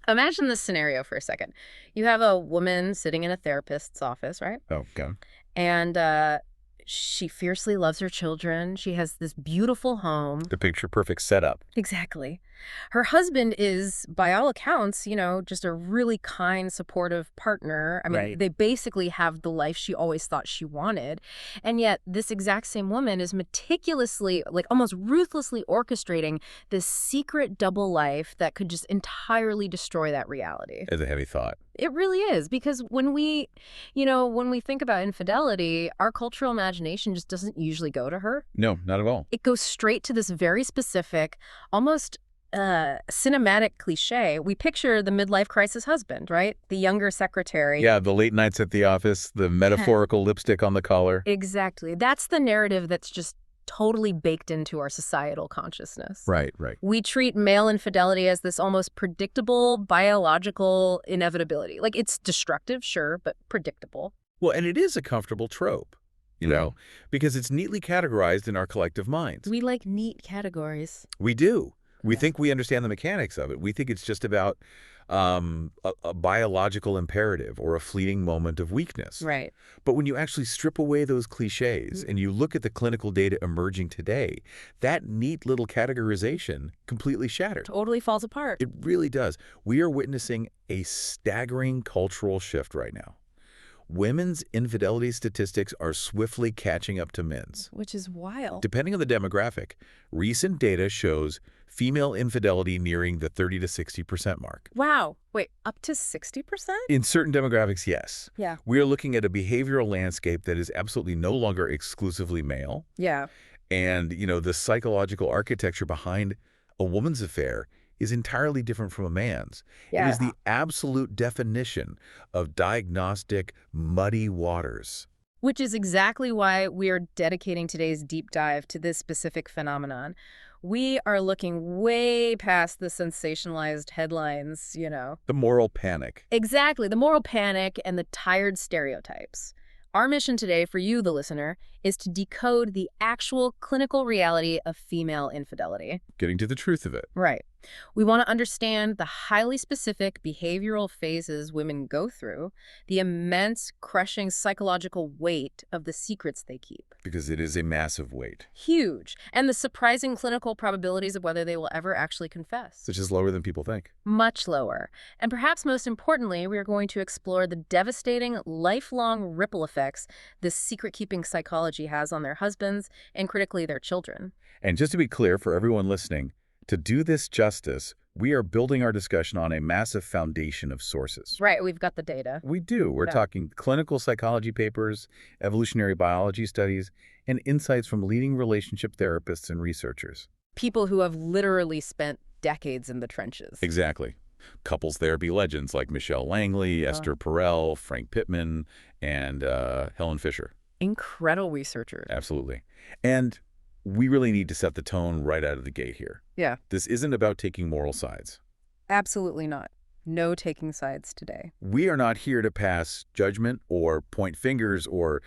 Imagine this scenario for a second. You have a woman sitting in a therapist's office, right? Oh, okay. And she fiercely loves her children. She has this beautiful home. The picture perfect setup. Exactly. Her husband is, by all accounts, just a really kind, supportive partner. I mean, Right. they basically have the life she always thought she wanted. And yet, this exact same woman is meticulously, like almost ruthlessly orchestrating this secret double life that could just entirely destroy that reality. As a heavy thought. It really is, because when we think about infidelity, our cultural imagination just doesn't usually go to her. No, not at all. It goes straight to this very specific, almost cinematic cliche. We picture the midlife crisis husband, right? The younger secretary. Yeah, the late nights at the office, the metaphorical lipstick on the collar. Exactly. That's the narrative that's just totally baked into our societal consciousness. Right, right. We treat male infidelity as this almost predictable biological inevitability. Like, it's destructive, sure, but predictable. Well, and it is a comfortable trope, because it's neatly categorized in our collective minds. We like neat categories. We do. We Yeah. think we understand the mechanics of it. We think it's just about a biological imperative or a fleeting moment of weakness. Right. But when you actually strip away those cliches and you look at the clinical data emerging today, that neat little categorization completely shattered. Totally falls apart. It really does. We are witnessing a staggering cultural shift right now. Women's infidelity statistics are swiftly catching up to men's. Which is wild. Depending on the demographic, recent data shows female infidelity nearing the 30 to 60% mark. Wow. Wait, up to 60%? In certain demographics, yes. Yeah. We are looking at a behavioral landscape that is absolutely no longer exclusively male. Yeah. And, the psychological architecture behind a woman's affair is entirely different from a man's. It is the absolute definition of diagnostic muddy waters. Which is exactly why we are dedicating today's deep dive to this specific phenomenon. We are looking way past the sensationalized headlines. The moral panic. Exactly, the moral panic and the tired stereotypes. Our mission today for you, the listener, is to decode the actual clinical reality of female infidelity. Getting to the truth of it. Right. We want to understand the highly specific behavioral phases women go through, the immense, crushing psychological weight of the secrets they keep. Because it is a massive weight. Huge. And the surprising clinical probabilities of whether they will ever actually confess. Which is lower than people think. Much lower. And perhaps most importantly, we are going to explore the devastating, lifelong ripple effects this secret-keeping psychology has on their husbands and, critically, their children. And just to be clear for everyone listening, to do this justice, we are building our discussion on a massive foundation of sources. Right, we've got the data. We do. We're talking clinical psychology papers, evolutionary biology studies, and insights from leading relationship therapists and researchers. People who have literally spent decades in the trenches. Exactly. Couples therapy legends like Michelle Langley, Esther Perel, Frank Pittman, and Helen Fisher. Incredible researchers. Absolutely. And we really need to set the tone right out of the gate here. Yeah. This isn't about taking moral sides. Absolutely not. No taking sides today. We are not here to pass judgment or point fingers or,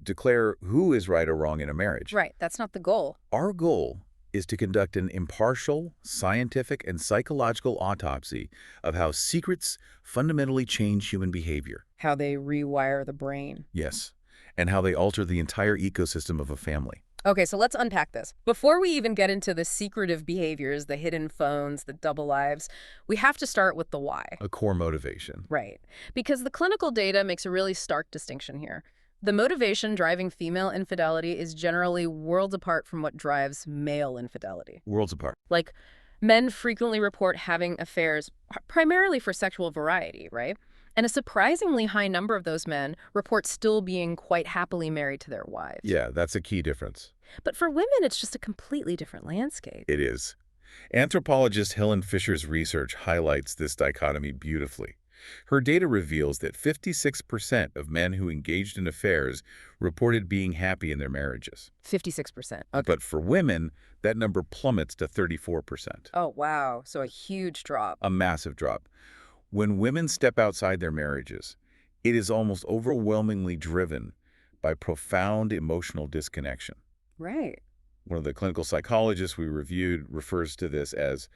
declare who is right or wrong in a marriage. Right. That's not the goal. Our goal is to conduct an impartial, scientific, and psychological autopsy of how secrets fundamentally change human behavior. How they rewire the brain. Yes. And how they alter the entire ecosystem of a family. Okay, so let's unpack this. Before we even get into the secretive behaviors, the hidden phones, the double lives, we have to start with the why. A core motivation. Right. Because the clinical data makes a really stark distinction here. The motivation driving female infidelity is generally worlds apart from what drives male infidelity. Worlds apart. Like, men frequently report having affairs primarily for sexual variety, right? And a surprisingly high number of those men report still being quite happily married to their wives. Yeah, that's a key difference. But for women, it's just a completely different landscape. It is. Anthropologist Helen Fisher's research highlights this dichotomy beautifully. Her data reveals that 56% of men who engaged in affairs reported being happy in their marriages. 56%. Okay. But for women, that number plummets to 34%. Oh, wow. So a huge drop. A massive drop. When women step outside their marriages, it is almost overwhelmingly driven by profound emotional disconnection. Right. One of the clinical psychologists we reviewed refers to this as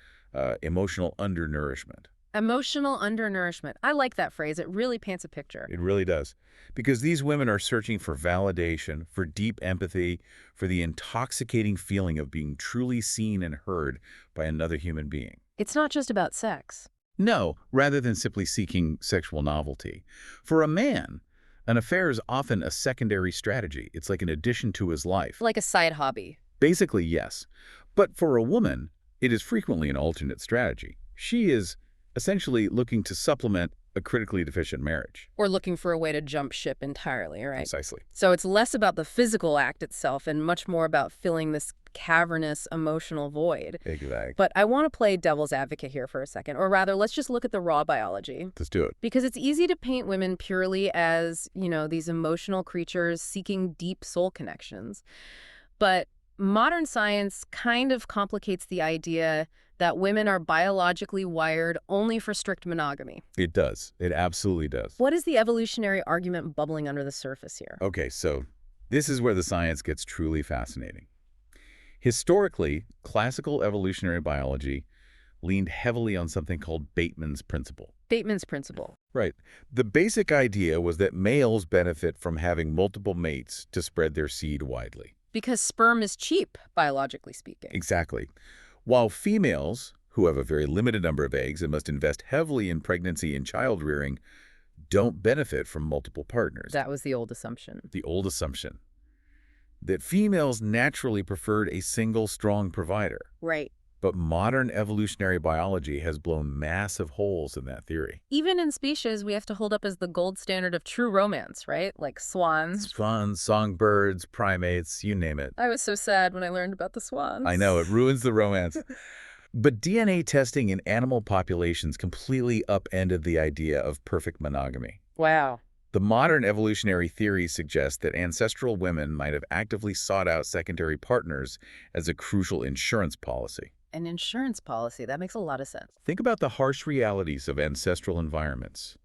emotional undernourishment. Emotional undernourishment. I like that phrase. It really paints a picture. It really does. Because these women are searching for validation, for deep empathy, for the intoxicating feeling of being truly seen and heard by another human being. It's not just about sex. No, rather than simply seeking sexual novelty. For a man, an affair is often a secondary strategy. It's like an addition to his life. Like a side hobby. Basically, yes. But for a woman, it is frequently an alternate strategy. She is essentially looking to supplement a critically deficient marriage. Or looking for a way to jump ship entirely, right? Precisely. So it's less about the physical act itself and much more about filling this cavernous emotional void. Exactly. But I want to play devil's advocate here for a second. Or rather, let's just look at the raw biology. Let's do it. Because it's easy to paint women purely as, these emotional creatures seeking deep soul connections. But modern science kind of complicates the idea that women are biologically wired only for strict monogamy. It does. It absolutely does. What is the evolutionary argument bubbling under the surface here? Okay, so this is where the science gets truly fascinating. Historically, classical evolutionary biology leaned heavily on something called Bateman's principle. Bateman's principle. Right. The basic idea was that males benefit from having multiple mates to spread their seed widely. Because sperm is cheap, biologically speaking. Exactly. While females, who have a very limited number of eggs and must invest heavily in pregnancy and child rearing, don't benefit from multiple partners. That was the old assumption. The old assumption that females naturally preferred a single strong provider. Right. But modern evolutionary biology has blown massive holes in that theory. Even in species we have to hold up as the gold standard of true romance, right? Like swans. Swans, songbirds, primates, you name it. I was so sad when I learned about the swans. I know, it ruins the romance. But DNA testing in animal populations completely upended the idea of perfect monogamy. Wow. The modern evolutionary theory suggests that ancestral women might have actively sought out secondary partners as a crucial insurance policy. An insurance policy. That makes a lot of sense. Think about the harsh realities of ancestral environments.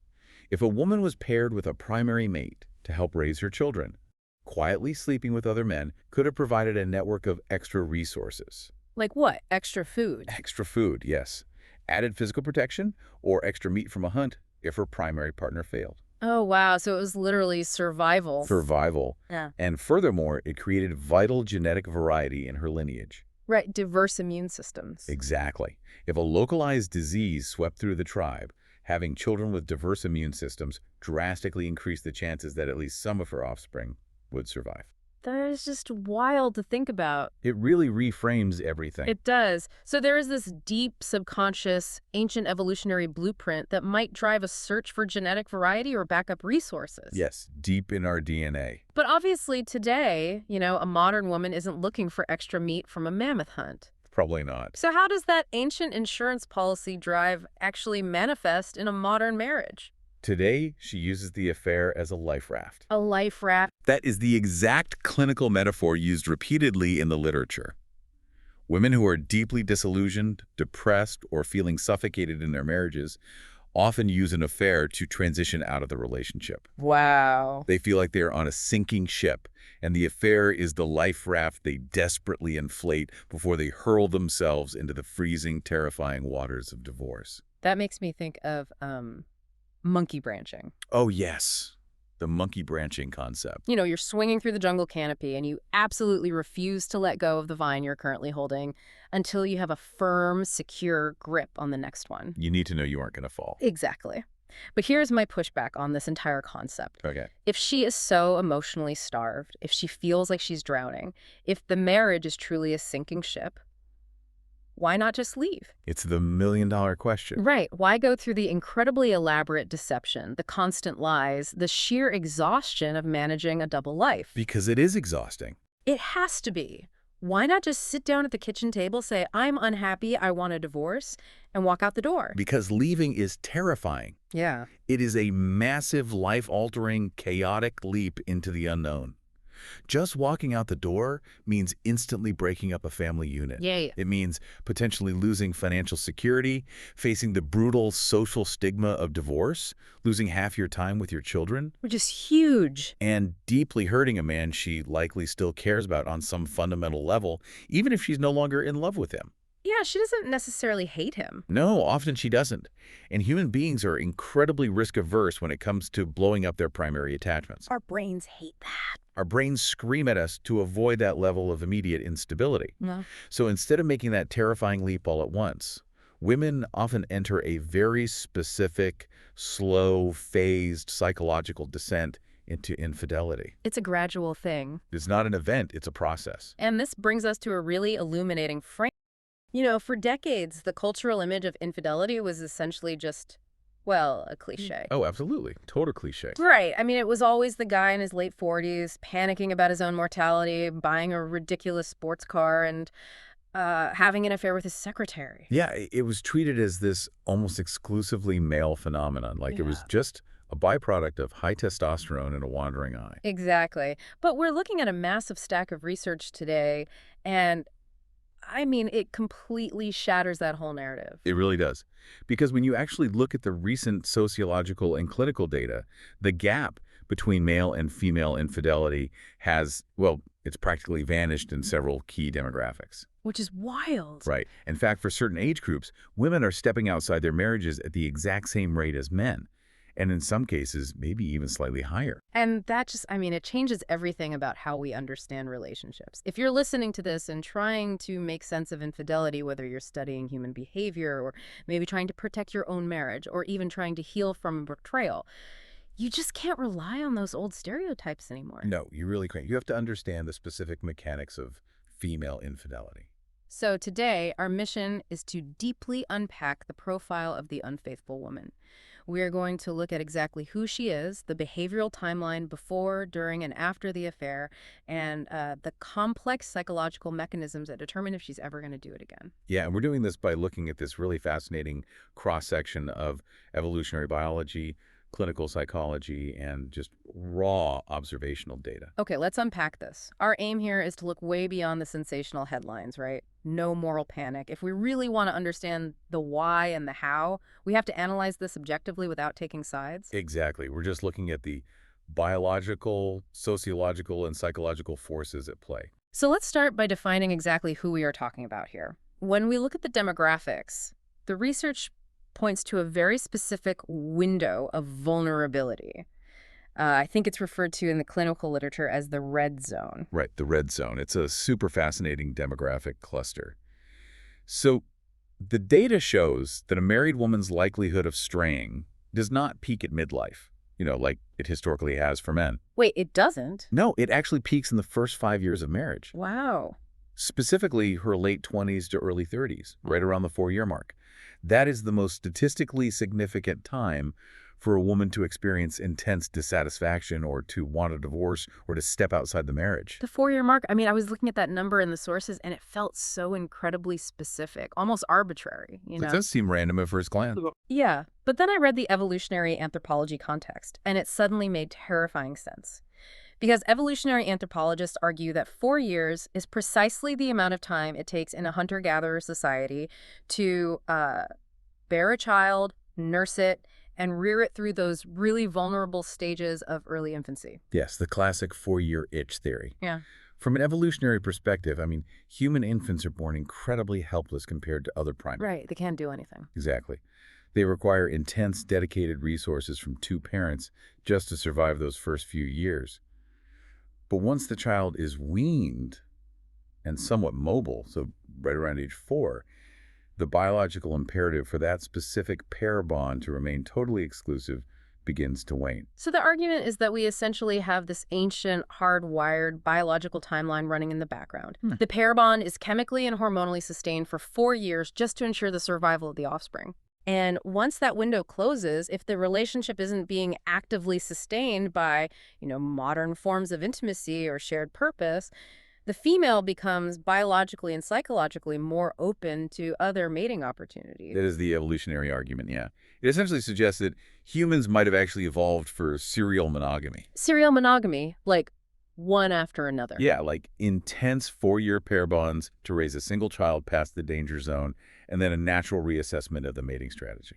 If a woman was paired with a primary mate to help raise her children, quietly sleeping with other men could have provided a network of extra resources. Like what? Extra food? Extra food, yes. Added physical protection or extra meat from a hunt if her primary partner failed. Oh, wow. So it was literally survival. Survival. Yeah. And furthermore, it created vital genetic variety in her lineage. Right. Diverse immune systems. Exactly. If a localized disease swept through the tribe, having children with diverse immune systems drastically increased the chances that at least some of her offspring would survive. That is just wild to think about. It really reframes everything. It does. So there is this deep, subconscious, ancient evolutionary blueprint that might drive a search for genetic variety or backup resources. Yes, deep in our DNA. But obviously today, a modern woman isn't looking for extra meat from a mammoth hunt. Probably not. So how does that ancient insurance policy drive actually manifest in a modern marriage? Today, she uses the affair as a life raft. A life raft. That is the exact clinical metaphor used repeatedly in the literature. Women who are deeply disillusioned, depressed, or feeling suffocated in their marriages often use an affair to transition out of the relationship. Wow. They feel like they are on a sinking ship, and the affair is the life raft they desperately inflate before they hurl themselves into the freezing, terrifying waters of divorce. That makes me think of, monkey branching. Oh, yes. The monkey branching concept. You're swinging through the jungle canopy and you absolutely refuse to let go of the vine you're currently holding until you have a firm, secure grip on the next one. You need to know you aren't going to fall. Exactly. But here's my pushback on this entire concept. Okay. If she is so emotionally starved, if she feels like she's drowning, if the marriage is truly a sinking ship, why not just leave? It's the million-dollar question. Right. Why go through the incredibly elaborate deception, the constant lies, the sheer exhaustion of managing a double life? Because it is exhausting. It has to be. Why not just sit down at the kitchen table, say, I'm unhappy, I want a divorce, and walk out the door? Because leaving is terrifying. Yeah. It is a massive, life-altering, chaotic leap into the unknown. Just walking out the door means instantly breaking up a family unit. Yeah. It means potentially losing financial security, facing the brutal social stigma of divorce, losing half your time with your children. Which is huge. And deeply hurting a man she likely still cares about on some fundamental level, even if she's no longer in love with him. Yeah, she doesn't necessarily hate him. No, often she doesn't. And human beings are incredibly risk-averse when it comes to blowing up their primary attachments. Our brains hate that. Our brains scream at us to avoid that level of immediate instability. No. So instead of making that terrifying leap all at once, women often enter a very specific, slow, phased psychological descent into infidelity. It's a gradual thing. It's not an event, it's a process. And this brings us to a really illuminating frame. For decades, the cultural image of infidelity was essentially just, well, a cliche. Oh, absolutely. Total cliche. Right. I mean, it was always the guy in his late 40s panicking about his own mortality, buying a ridiculous sports car, and having an affair with his secretary. Yeah, it was treated as this almost exclusively male phenomenon. Like it was Yeah. just a byproduct of high testosterone and a wandering eye. Exactly. But we're looking at a massive stack of research today, and I mean, it completely shatters that whole narrative. It really does. Because when you actually look at the recent sociological and clinical data, the gap between male and female infidelity has, well, it's practically vanished in several key demographics. Which is wild. Right. In fact, for certain age groups, women are stepping outside their marriages at the exact same rate as men. And in some cases, maybe even slightly higher. And that just, I mean, it changes everything about how we understand relationships. If you're listening to this and trying to make sense of infidelity, whether you're studying human behavior or maybe trying to protect your own marriage or even trying to heal from betrayal, you just can't rely on those old stereotypes anymore. No, you really can't. You have to understand the specific mechanics of female infidelity. So today, our mission is to deeply unpack the profile of the unfaithful woman. We are going to look at exactly who she is, the behavioral timeline before, during, and after the affair, and the complex psychological mechanisms that determine if she's ever going to do it again. Yeah, and we're doing this by looking at this really fascinating cross-section of evolutionary biology, clinical psychology, and just raw observational data. Okay, let's unpack this. Our aim here is to look way beyond the sensational headlines, right? No moral panic. If we really want to understand the why and the how, we have to analyze this objectively without taking sides. Exactly. We're just looking at the biological, sociological, and psychological forces at play. So let's start by defining exactly who we are talking about here. When we look at the demographics, the research points to a very specific window of vulnerability. I think it's referred to in the clinical literature as the red zone. Right, the red zone. It's a super fascinating demographic cluster. So the data shows that a married woman's likelihood of straying does not peak at midlife, like it historically has for men. Wait, it doesn't? No, it actually peaks in the first 5 years of marriage. Wow. Specifically, her late 20s to early 30s, right around the 4-year mark. That is the most statistically significant time for a woman to experience intense dissatisfaction or to want a divorce or to step outside the marriage. The 4-year mark, I mean, I was looking at that number in the sources and it felt so incredibly specific, almost arbitrary, It does seem random at first glance. Yeah, but then I read the evolutionary anthropology context and it suddenly made terrifying sense. Because evolutionary anthropologists argue that 4 years is precisely the amount of time it takes in a hunter-gatherer society to bear a child, nurse it, and rear it through those really vulnerable stages of early infancy. Yes, the classic 4-year itch theory. Yeah. From an evolutionary perspective, I mean, human infants are born incredibly helpless compared to other primates. Right, they can't do anything. Exactly. They require intense, dedicated resources from 2 parents just to survive those first few years. But once the child is weaned and somewhat mobile, so right around age 4, the biological imperative for that specific pair bond to remain totally exclusive begins to wane. So the argument is that we essentially have this ancient, hardwired biological timeline running in the background. The pair bond is chemically and hormonally sustained for 4 years just to ensure the survival of the offspring. And once that window closes, if the relationship isn't being actively sustained by, modern forms of intimacy or shared purpose, the female becomes biologically and psychologically more open to other mating opportunities. That is the evolutionary argument, yeah. It essentially suggests that humans might have actually evolved for serial monogamy. Serial monogamy, like one after another. Yeah, like intense 4-year pair bonds to raise a single child past the danger zone, and then a natural reassessment of the mating strategy.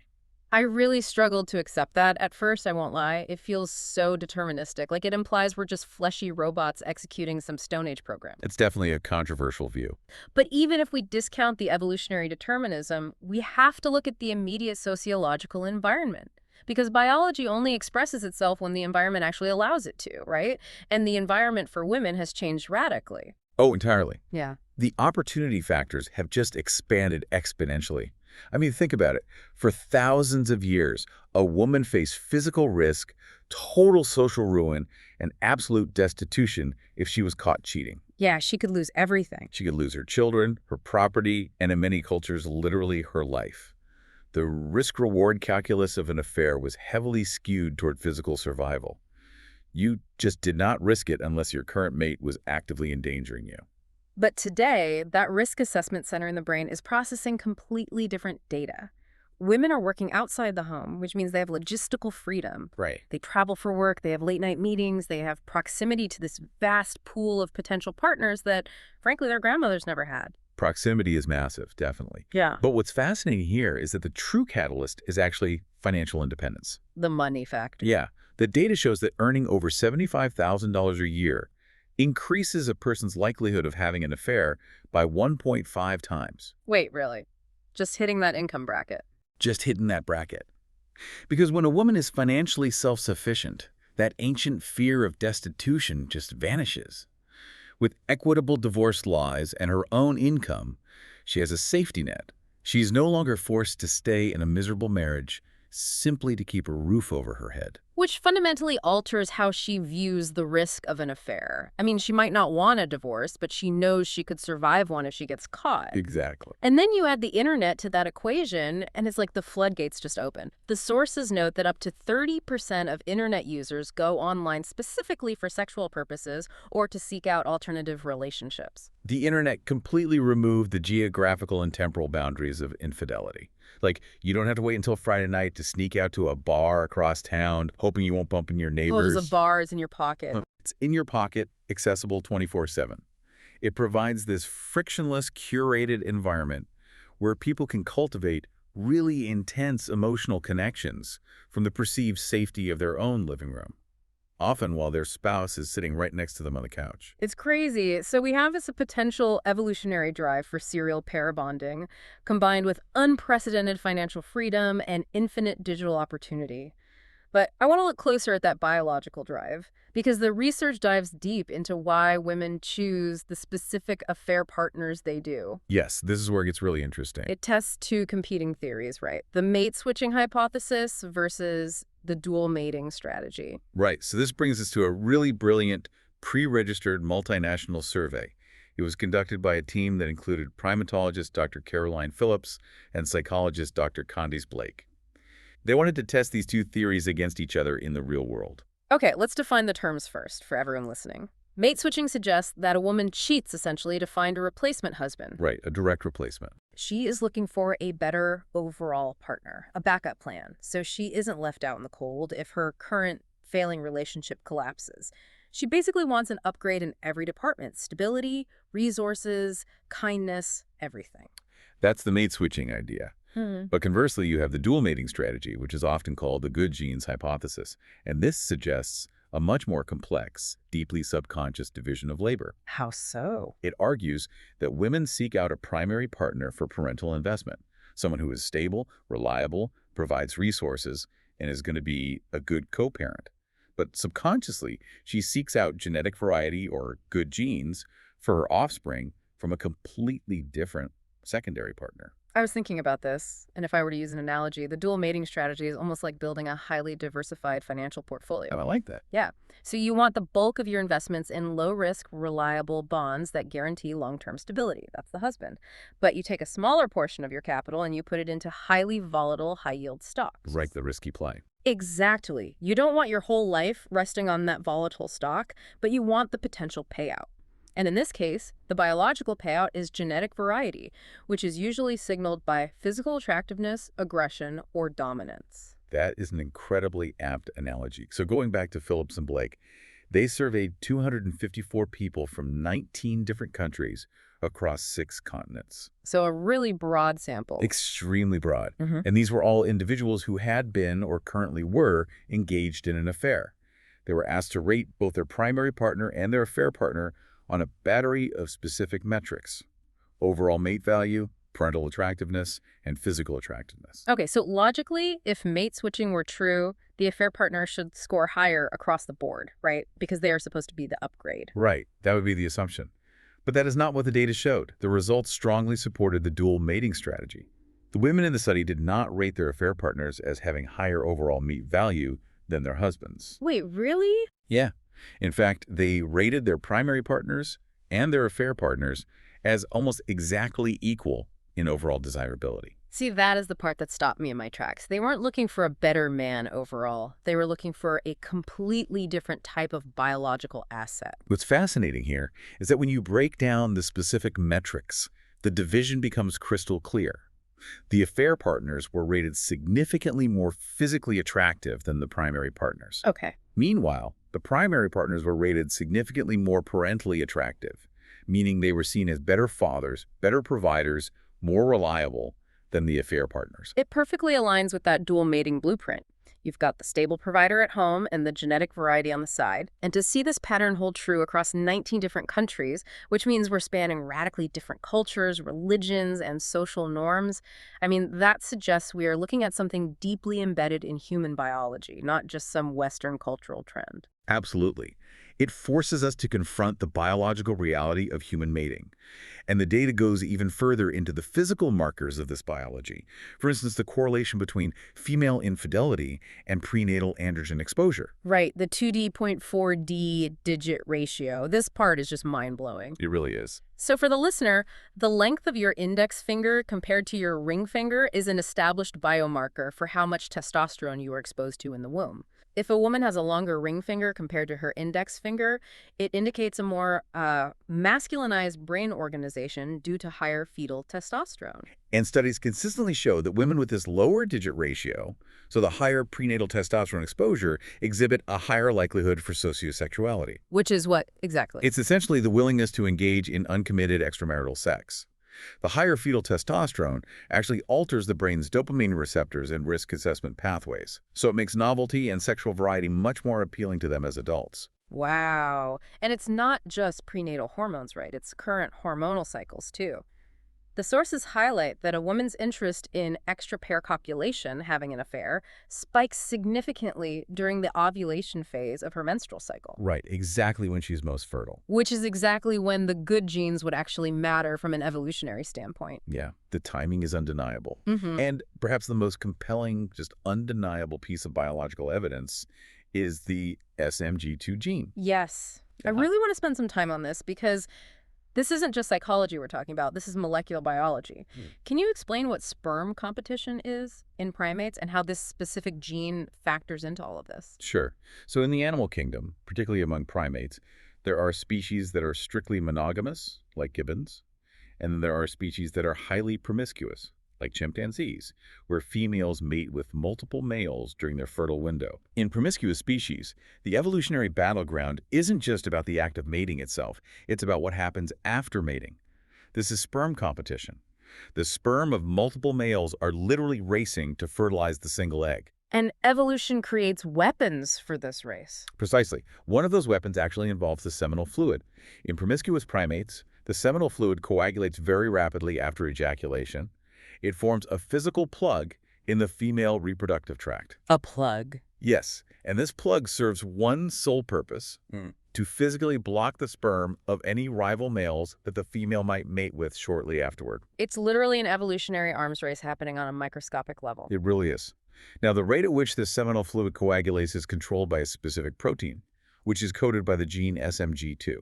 I really struggled to accept that at first, I won't lie. It feels so deterministic, like it implies we're just fleshy robots executing some Stone Age program. It's definitely a controversial view. But even if we discount the evolutionary determinism, we have to look at the immediate sociological environment. Because biology only expresses itself when the environment actually allows it to, right? And the environment for women has changed radically. Oh, entirely. Yeah. The opportunity factors have just expanded exponentially. I mean, think about it. For thousands of years, a woman faced physical risk, total social ruin, and absolute destitution if she was caught cheating. Yeah, she could lose everything. She could lose her children, her property, and in many cultures, literally her life. The risk-reward calculus of an affair was heavily skewed toward physical survival. You just did not risk it unless your current mate was actively endangering you. But today, that risk assessment center in the brain is processing completely different data. Women are working outside the home, which means they have logistical freedom. Right. They travel for work, they have late-night meetings, they have proximity to this vast pool of potential partners that, frankly, their grandmothers never had. Proximity is massive, definitely. Yeah. But what's fascinating here is that the true catalyst is actually financial independence. The money factor. Yeah. The data shows that earning over $75,000 a year increases a person's likelihood of having an affair by 1.5 times. Wait, really? Just hitting that income bracket? Just hitting that bracket. Because when a woman is financially self-sufficient, that ancient fear of destitution just vanishes. With equitable divorce laws and her own income, she has a safety net. She's no longer forced to stay in a miserable marriage simply to keep a roof over her head. Which fundamentally alters how she views the risk of an affair. I mean, she might not want a divorce, but she knows she could survive one if she gets caught. Exactly. And then you add the internet to that equation, and it's like the floodgates just open. The sources note that up to 30% of internet users go online specifically for sexual purposes or to seek out alternative relationships. The internet completely removed the geographical and temporal boundaries of infidelity. Like, you don't have to wait until Friday night to sneak out to a bar across town, hoping you won't bump into your Oh, neighbors. there's a bar is in your pocket. It's in your pocket, accessible 24/7. It provides this frictionless, curated environment where people can cultivate really intense emotional connections from the perceived safety of their own living room, often while their spouse is sitting right next to them on the couch. It's crazy. So we have this potential evolutionary drive for serial pair bonding, combined with unprecedented financial freedom and infinite digital opportunity. But I want to look closer at that biological drive, because the research dives deep into why women choose the specific affair partners they do. Yes, this is where it gets really interesting. It tests two competing theories, right? The mate-switching hypothesis versus the dual mating strategy. Right, so this brings us to a really brilliant pre-registered multinational survey. It was conducted by a team that included primatologist Dr. Caroline Phillips and psychologist Dr. Candice Blake. They wanted to test these two theories against each other in the real world. Okay, let's define the terms first for everyone listening. Mate switching suggests that a woman cheats essentially to find a replacement husband. Right, a direct replacement. She is looking for a better overall partner, a backup plan, so she isn't left out in the cold if her current failing relationship collapses. She basically wants an upgrade in every department: stability, resources, kindness, everything. That's the mate switching idea. But conversely, you have the dual mating strategy, which is often called the good genes hypothesis. And this suggests a much more complex, deeply subconscious division of labor. How so? It argues that women seek out a primary partner for parental investment, someone who is stable, reliable, provides resources, and is going to be a good co-parent. But subconsciously, she seeks out genetic variety or good genes for her offspring from a completely different secondary partner. I was thinking about this, and if I were to use an analogy, the dual mating strategy is almost like building a highly diversified financial portfolio. Oh, I like that. Yeah. So you want the bulk of your investments in low-risk, reliable bonds that guarantee long-term stability. That's the husband. But you take a smaller portion of your capital and you put it into highly volatile, high-yield stocks. Right, the risky play. Exactly. You don't want your whole life resting on that volatile stock, but you want the potential payout. And in this case, the biological payout is genetic variety, which is usually signaled by physical attractiveness, aggression, or dominance. That is an incredibly apt analogy. So going back to Phillips and Blake, they surveyed 254 people from 19 different countries across 6 continents. So a really broad sample. Extremely broad. Mhm. And these were all individuals who had been or currently were engaged in an affair. They were asked to rate both their primary partner and their affair partner on a battery of specific metrics: overall mate value, parental attractiveness, and physical attractiveness. Okay, so logically, if mate switching were true, the affair partner should score higher across the board, right? Because they are supposed to be the upgrade. Right, that would be the assumption. But that is not what the data showed. The results strongly supported the dual mating strategy. The women in the study did not rate their affair partners as having higher overall mate value than their husbands. Wait, really? Yeah. In fact, they rated their primary partners and their affair partners as almost exactly equal in overall desirability. See, that is the part that stopped me in my tracks. They weren't looking for a better man overall. They were looking for a completely different type of biological asset. What's fascinating here is that when you break down the specific metrics, the division becomes crystal clear. The affair partners were rated significantly more physically attractive than the primary partners. Okay. Meanwhile, the primary partners were rated significantly more parentally attractive, meaning they were seen as better fathers, better providers, more reliable than the affair partners. It perfectly aligns with that dual mating blueprint. You've got the stable provider at home and the genetic variety on the side. And to see this pattern hold true across 19 different countries, which means we're spanning radically different cultures, religions, and social norms, I mean, that suggests we are looking at something deeply embedded in human biology, not just some Western cultural trend. Absolutely. It forces us to confront the biological reality of human mating. And the data goes even further into the physical markers of this biology. For instance, the correlation between female infidelity and prenatal androgen exposure. Right, the 2D.4D digit ratio. This part is just mind-blowing. It really is. So for the listener, the length of your index finger compared to your ring finger is an established biomarker for how much testosterone you were exposed to in the womb. If a woman has a longer ring finger compared to her index finger, it indicates a more masculinized brain organization due to higher fetal testosterone. And studies consistently show that women with this lower digit ratio, so the higher prenatal testosterone exposure, exhibit a higher likelihood for sociosexuality. Which is what exactly? It's essentially the willingness to engage in uncommitted extramarital sex. The higher fetal testosterone actually alters the brain's dopamine receptors and risk assessment pathways, so it makes novelty and sexual variety much more appealing to them as adults. Wow. And it's not just prenatal hormones, right? It's current hormonal cycles, too. The sources highlight that a woman's interest in extra-pair copulation, having an affair, spikes significantly during the ovulation phase of her menstrual cycle. Right, exactly when she's most fertile. Which is exactly when the good genes would actually matter from an evolutionary standpoint. Yeah, the timing is undeniable. Mm-hmm. And perhaps the most compelling, just undeniable piece of biological evidence is the SMG2 gene. Yes. I really want to spend some time on this because this isn't just psychology we're talking about. This is molecular biology. Can you explain what sperm competition is in primates and how this specific gene factors into all of this? Sure. So in the animal kingdom, particularly among primates, there are species that are strictly monogamous, like gibbons, and then there are species that are highly promiscuous, like chimpanzees, where females mate with multiple males during their fertile window. In promiscuous species, the evolutionary battleground isn't just about the act of mating itself, it's about what happens after mating. This is sperm competition. The sperm of multiple males are literally racing to fertilize the single egg. And evolution creates weapons for this race. Precisely. One of those weapons actually involves the seminal fluid. In promiscuous primates, the seminal fluid coagulates very rapidly after ejaculation. It forms a physical plug in the female reproductive tract. A plug. Yes, and this plug serves one sole purpose, to physically block the sperm of any rival males that the female might mate with shortly afterward. It's literally an evolutionary arms race happening on a microscopic level. It really is. Now, the rate at which this seminal fluid coagulates is controlled by a specific protein, which is coded by the gene SMG2.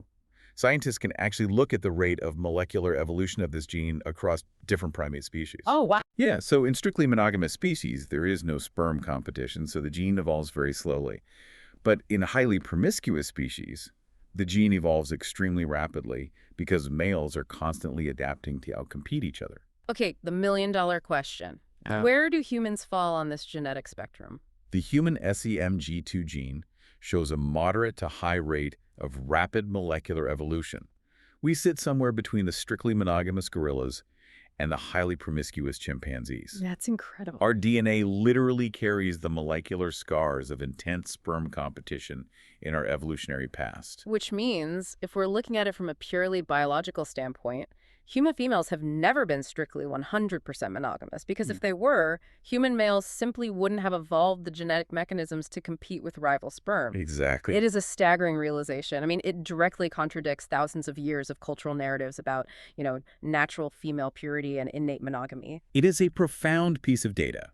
Scientists can actually look at the rate of molecular evolution of this gene across different primate species. Oh, wow. Yeah, so in strictly monogamous species, there is no sperm competition, so the gene evolves very slowly. But in highly promiscuous species, the gene evolves extremely rapidly because males are constantly adapting to outcompete each other. Okay, the million-dollar question. Where do humans fall on this genetic spectrum? The human SEMG2 gene shows a moderate to high rate of rapid molecular evolution, We sit somewhere between the strictly monogamous gorillas and the highly promiscuous chimpanzees. That's incredible. Our DNA literally carries the molecular scars of intense sperm competition in our evolutionary past. Which means, if we're looking at it from a purely biological standpoint, human females have never been strictly 100% monogamous, because if they were, human males simply wouldn't have evolved the genetic mechanisms to compete with rival sperm. Exactly. It is a staggering realization. I mean, it directly contradicts thousands of years of cultural narratives about, natural female purity and innate monogamy. It is a profound piece of data.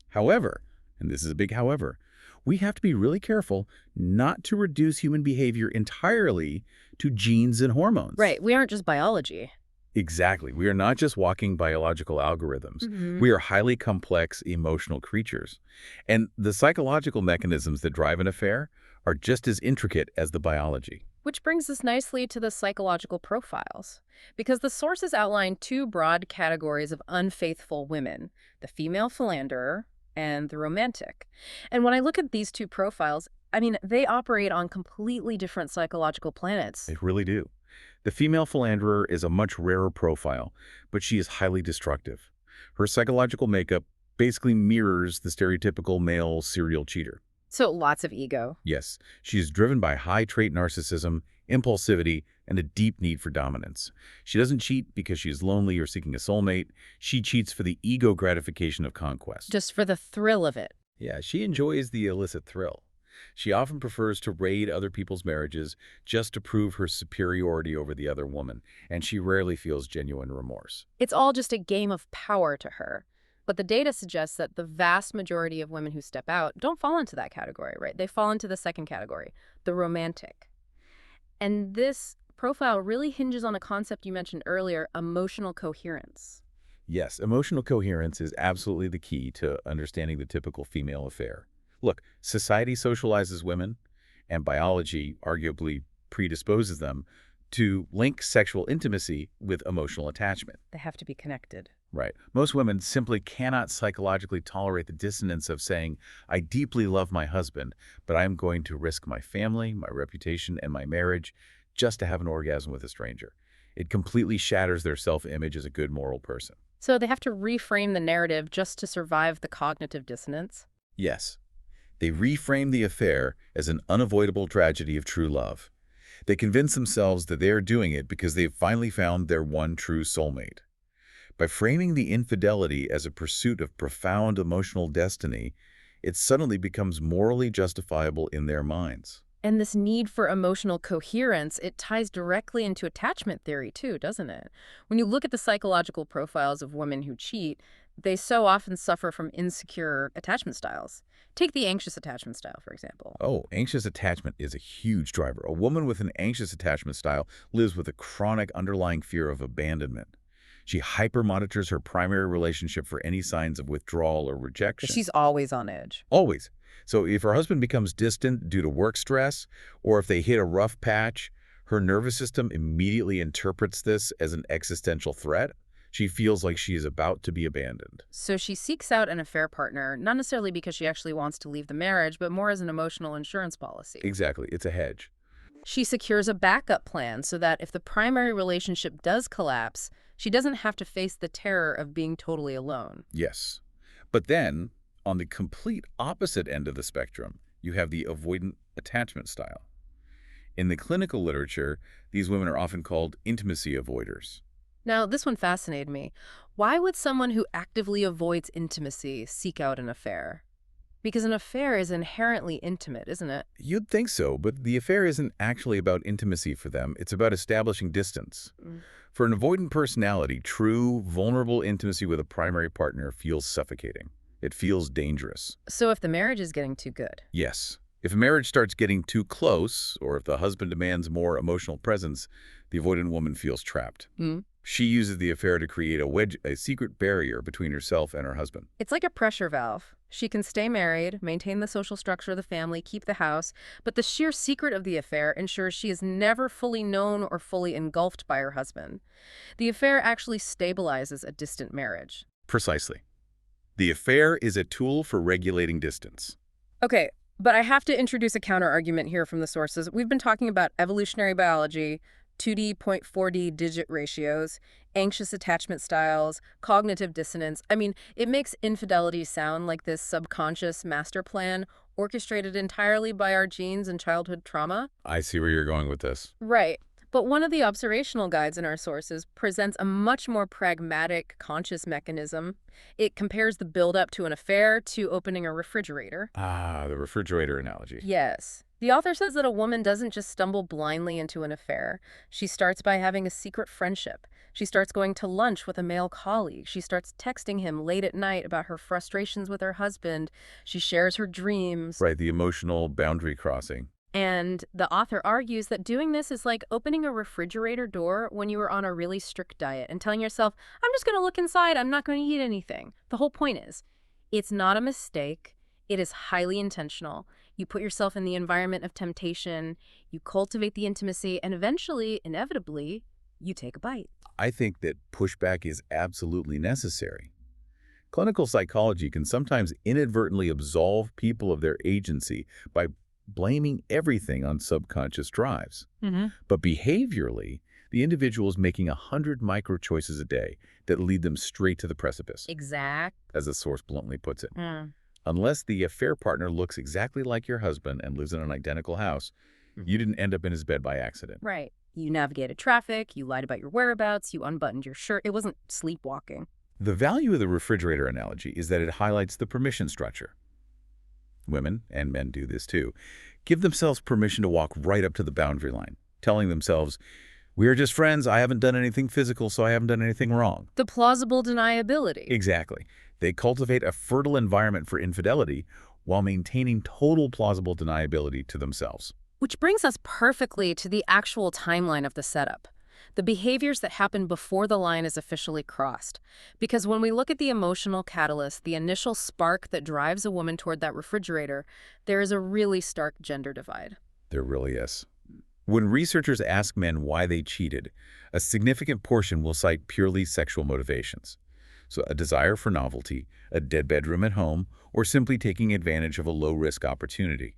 However, and this is a big however, we have to be really careful not to reduce human behavior entirely to genes and hormones. Right. We aren't just biology. Exactly. We are not just walking biological algorithms. We are highly complex emotional creatures. And the psychological mechanisms that drive an affair are just as intricate as the biology. Which brings us nicely to the psychological profiles, because the sources outline two broad categories of unfaithful women: the female philanderer and the romantic. And when I look at these two profiles, I mean, they operate on completely different psychological planets. They really do. The female philanderer is a much rarer profile, but she is highly destructive. Her psychological makeup basically mirrors the stereotypical male serial cheater. So lots of ego. Yes, she is driven by high-trait narcissism, impulsivity, and a deep need for dominance. She doesn't cheat because she is lonely or seeking a soulmate. She cheats for the ego gratification of conquest. Just for the thrill of it. Yeah, she enjoys the illicit thrill. She often prefers to raid other people's marriages just to prove her superiority over the other woman, and she rarely feels genuine remorse. It's all just a game of power to her. But the data suggests that the vast majority of women who step out don't fall into that category, right? They fall into the second category, the romantic. And this profile really hinges on a concept you mentioned earlier, emotional coherence. Yes, emotional coherence is absolutely the key to understanding the typical female affair. Look, society socializes women, and biology arguably predisposes them to link sexual intimacy with emotional attachment. They have to be connected. Right. Most women simply cannot psychologically tolerate the dissonance of saying, I deeply love my husband, but I'm going to risk my family, my reputation, and my marriage just to have an orgasm with a stranger. It completely shatters their self-image as a good moral person. So they have to reframe the narrative just to survive the cognitive dissonance? Yes. They reframe the affair as an unavoidable tragedy of true love. They convince themselves that they are doing it because they've finally found their one true soulmate. By framing the infidelity as a pursuit of profound emotional destiny, it suddenly becomes morally justifiable in their minds. And this need for emotional coherence, it ties directly into attachment theory too, doesn't it? When you look at the psychological profiles of women who cheat, they so often suffer from insecure attachment styles. Take the anxious attachment style, for example. Oh, anxious attachment is a huge driver. A woman with an anxious attachment style lives with a chronic underlying fear of abandonment. She hyper-monitors her primary relationship for any signs of withdrawal or rejection. She's always on edge. Always. So if her husband becomes distant due to work stress, or if they hit a rough patch, her nervous system immediately interprets this as an existential threat. She feels like she is about to be abandoned. So she seeks out an affair partner, not necessarily because she actually wants to leave the marriage, but more as an emotional insurance policy. Exactly. It's a hedge. She secures a backup plan so that if the primary relationship does collapse, she doesn't have to face the terror of being totally alone. Yes. But then, on the complete opposite end of the spectrum, you have the avoidant attachment style. In the clinical literature, these women are often called intimacy avoiders. Now, this one fascinated me. Why would someone who actively avoids intimacy seek out an affair? Because an affair is inherently intimate, isn't it? You'd think so, but the affair isn't actually about intimacy for them. It's about establishing distance. For an avoidant personality, true, vulnerable intimacy with a primary partner feels suffocating. It feels dangerous. So if the marriage is getting too good? Yes. If a marriage starts getting too close, or if the husband demands more emotional presence, the avoidant woman feels trapped. She uses the affair to create a secret barrier between herself and her husband. It's like a pressure valve. She can stay married, maintain the social structure of the family, keep the house, but the sheer secret of the affair ensures she is never fully known or fully engulfed by her husband. The affair actually stabilizes a distant marriage. Precisely. The affair is a tool for regulating distance. Okay, but I have to introduce a counter-argument here from the sources. We've been talking about evolutionary biology, 2D, 0.4D digit ratios, anxious attachment styles, cognitive dissonance. I mean, it makes infidelity sound like this subconscious master plan orchestrated entirely by our genes and childhood trauma. I see where you're going with this. Right. But one of the observational guides in our sources presents a much more pragmatic, conscious mechanism. It compares the build-up to an affair to opening a refrigerator. Ah, the refrigerator analogy. Yes. The author says that a woman doesn't just stumble blindly into an affair. She starts by having a secret friendship. She starts going to lunch with a male colleague. She starts texting him late at night about her frustrations with her husband. She shares her dreams. Right, the emotional boundary crossing. And the author argues that doing this is like opening a refrigerator door when you are on a really strict diet and telling yourself, I'm just going to look inside, I'm not going to eat anything. The whole point is, it's not a mistake. It is highly intentional. You put yourself in the environment of temptation, you cultivate the intimacy, and eventually, inevitably, you take a bite. I think that pushback is absolutely necessary. Clinical psychology can sometimes inadvertently absolve people of their agency by blaming everything on subconscious drives. But behaviorally, the individual is making 100 micro-choices a day that lead them straight to the precipice, Exact. as the source bluntly puts it. Unless the affair partner looks exactly like your husband and lives in an identical house, you didn't end up in his bed by accident. Right. You navigated traffic, you lied about your whereabouts, you unbuttoned your shirt. It wasn't sleepwalking. The value of the refrigerator analogy is that it highlights the permission structure. Women, and men do this too, give themselves permission to walk right up to the boundary line, telling themselves, we are just friends, I haven't done anything physical, so I haven't done anything wrong. The plausible deniability. Exactly. They cultivate a fertile environment for infidelity while maintaining total plausible deniability to themselves. Which brings us perfectly to the actual timeline of the setup. The behaviors that happen before the line is officially crossed. Because when we look at the emotional catalyst, the initial spark that drives a woman toward that refrigerator, there is a really stark gender divide. There really is. When researchers ask men why they cheated, a significant portion will cite purely sexual motivations. So a desire for novelty, a dead bedroom at home, or simply taking advantage of a low-risk opportunity.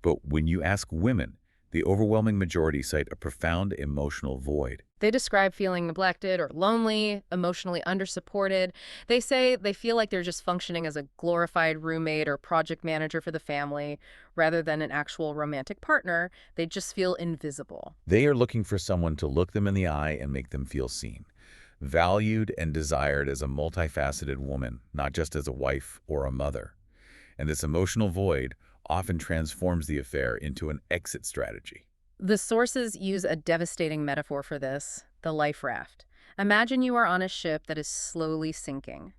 But when you ask women, the overwhelming majority cite a profound emotional void. They describe feeling neglected or lonely, emotionally undersupported. They say they feel like they're just functioning as a glorified roommate or project manager for the family, rather than an actual romantic partner. They just feel invisible. They are looking for someone to look them in the eye and make them feel seen, valued and desired as a multifaceted woman, not just as a wife or a mother. And this emotional void often transforms the affair into an exit strategy. The sources use a devastating metaphor for this, the life raft. Imagine you are on a ship that is slowly sinking.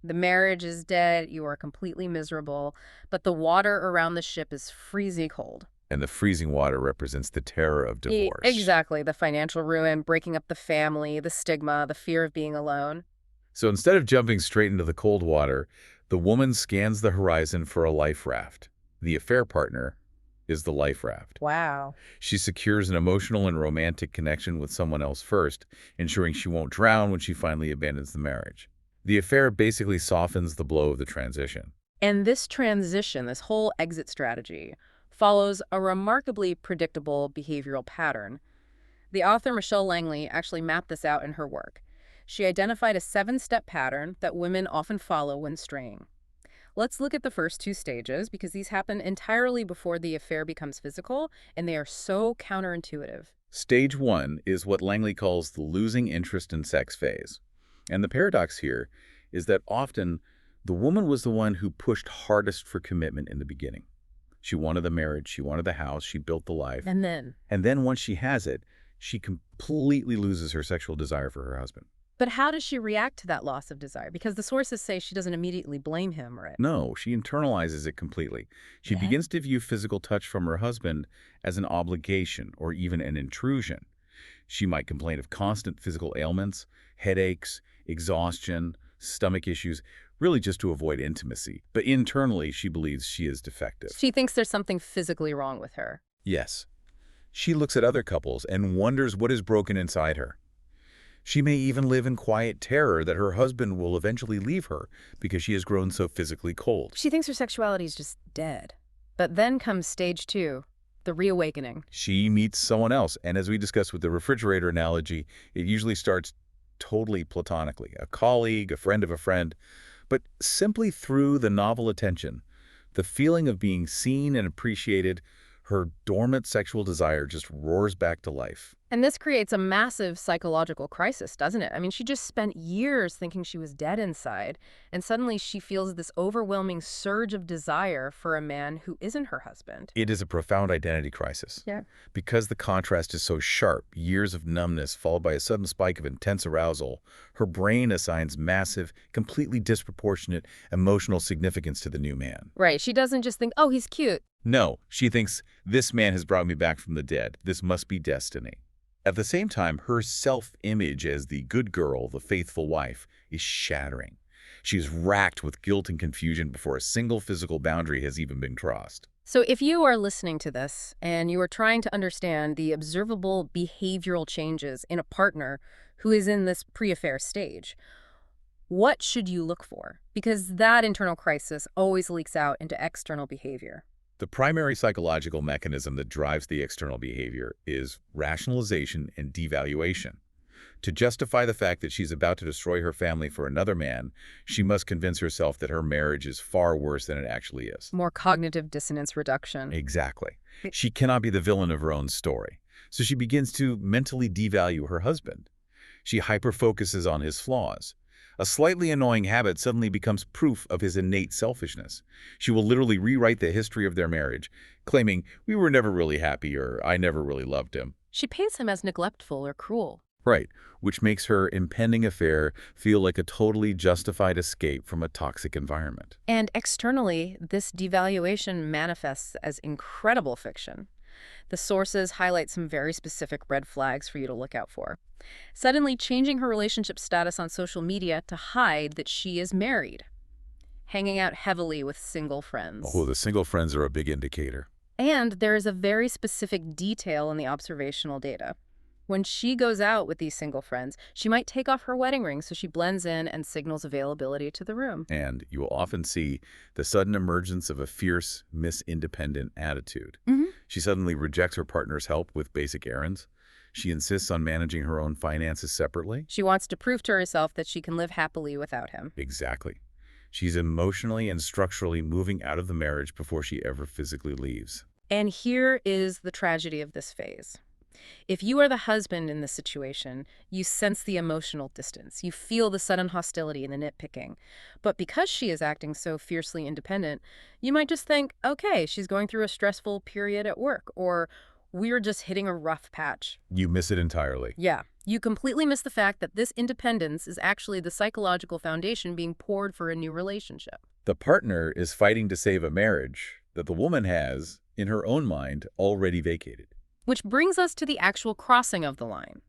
The marriage is dead, you are completely miserable, but the water around the ship is freezing cold. And the freezing water represents the terror of divorce. Exactly, the financial ruin, breaking up the family, the stigma, the fear of being alone. So instead of jumping straight into the cold water, the woman scans the horizon for a life raft. The affair partner is the life raft. Wow. She secures an emotional and romantic connection with someone else first, ensuring she won't drown when she finally abandons the marriage. The affair basically softens the blow of the transition. And this transition, this whole exit strategy, follows a remarkably predictable behavioral pattern. The author Michelle Langley actually mapped this out in her work. She identified a 7-step pattern that women often follow when straying. Let's look at the first 2 stages because these happen entirely before the affair becomes physical, and they are so counterintuitive. Stage 1 is what Langley calls the losing interest in sex phase. And the paradox here is that often the woman was the one who pushed hardest for commitment in the beginning. She wanted the marriage, she wanted the house, she built the life. And then once she has it, she completely loses her sexual desire for her husband. But how does she react to that loss of desire? Because the sources say she doesn't immediately blame him, right? No, she internalizes it completely. She begins to view physical touch from her husband as an obligation or even an intrusion. She might complain of constant physical ailments, headaches, exhaustion, stomach issues, really just to avoid intimacy. But internally, she believes she is defective. She thinks there's something physically wrong with her. Yes. She looks at other couples and wonders what is broken inside her. She may even live in quiet terror that her husband will eventually leave her because she has grown so physically cold. She thinks her sexuality is just dead. But then comes stage 2, The reawakening. She meets someone else, and as we discussed with the refrigerator analogy, it usually starts totally platonically, a colleague, a friend of a friend, but simply through the novel attention, the feeling of being seen and appreciated, her dormant sexual desire just roars back to life. And this creates a massive psychological crisis, doesn't it? I mean, she just spent years thinking she was dead inside, and suddenly she feels this overwhelming surge of desire for a man who isn't her husband. It is a profound identity crisis. Yeah. Because the contrast is so sharp, years of numbness followed by a sudden spike of intense arousal, her brain assigns massive, completely disproportionate emotional significance to the new man. Right. She doesn't just think, oh, he's cute. No, she thinks, this man has brought me back from the dead. This must be destiny. At the same time, her self-image as the good girl, the faithful wife, is shattering. She is racked with guilt and confusion before a single physical boundary has even been crossed. So if you are listening to this and you are trying to understand the observable behavioral changes in a partner who is in this pre-affair stage, what should you look for? Because that internal crisis always leaks out into external behavior. The primary psychological mechanism that drives the external behavior is rationalization and devaluation. To justify the fact that she's about to destroy her family for another man, she must convince herself that her marriage is far worse than it actually is. More cognitive dissonance reduction. Exactly. She cannot be the villain of her own story. So she begins to mentally devalue her husband. She hyper-focuses on his flaws. A slightly annoying habit suddenly becomes proof of his innate selfishness. She will literally rewrite the history of their marriage, claiming, we were never really happy or I never really loved him. She paints him as neglectful or cruel. Right, which makes her impending affair feel like a totally justified escape from a toxic environment. And externally, this devaluation manifests as incredible fiction. The sources highlight some very specific red flags for you to look out for. Suddenly changing her relationship status on social media to hide that she is married. Hanging out heavily with single friends. Oh, the single friends are a big indicator. And there is a very specific detail in the observational data. When she goes out with these single friends, she might take off her wedding ring so she blends in and signals availability to the room. And you will often see the sudden emergence of a fierce, Miss-Independent attitude. She suddenly rejects her partner's help with basic errands. She insists on managing her own finances separately. She wants to prove to herself that she can live happily without him. Exactly. She's emotionally and structurally moving out of the marriage before she ever physically leaves. And here is the tragedy of this phase. If you are the husband in this situation, you sense the emotional distance. You feel the sudden hostility and the nitpicking. But because she is acting so fiercely independent, you might just think, okay, she's going through a stressful period at work, or we're just hitting a rough patch. You miss it entirely. Yeah, you completely miss the fact that this independence is actually the psychological foundation being poured for a new relationship. The partner is fighting to save a marriage that the woman has, in her own mind, already vacated. Which brings us to the actual crossing of the line.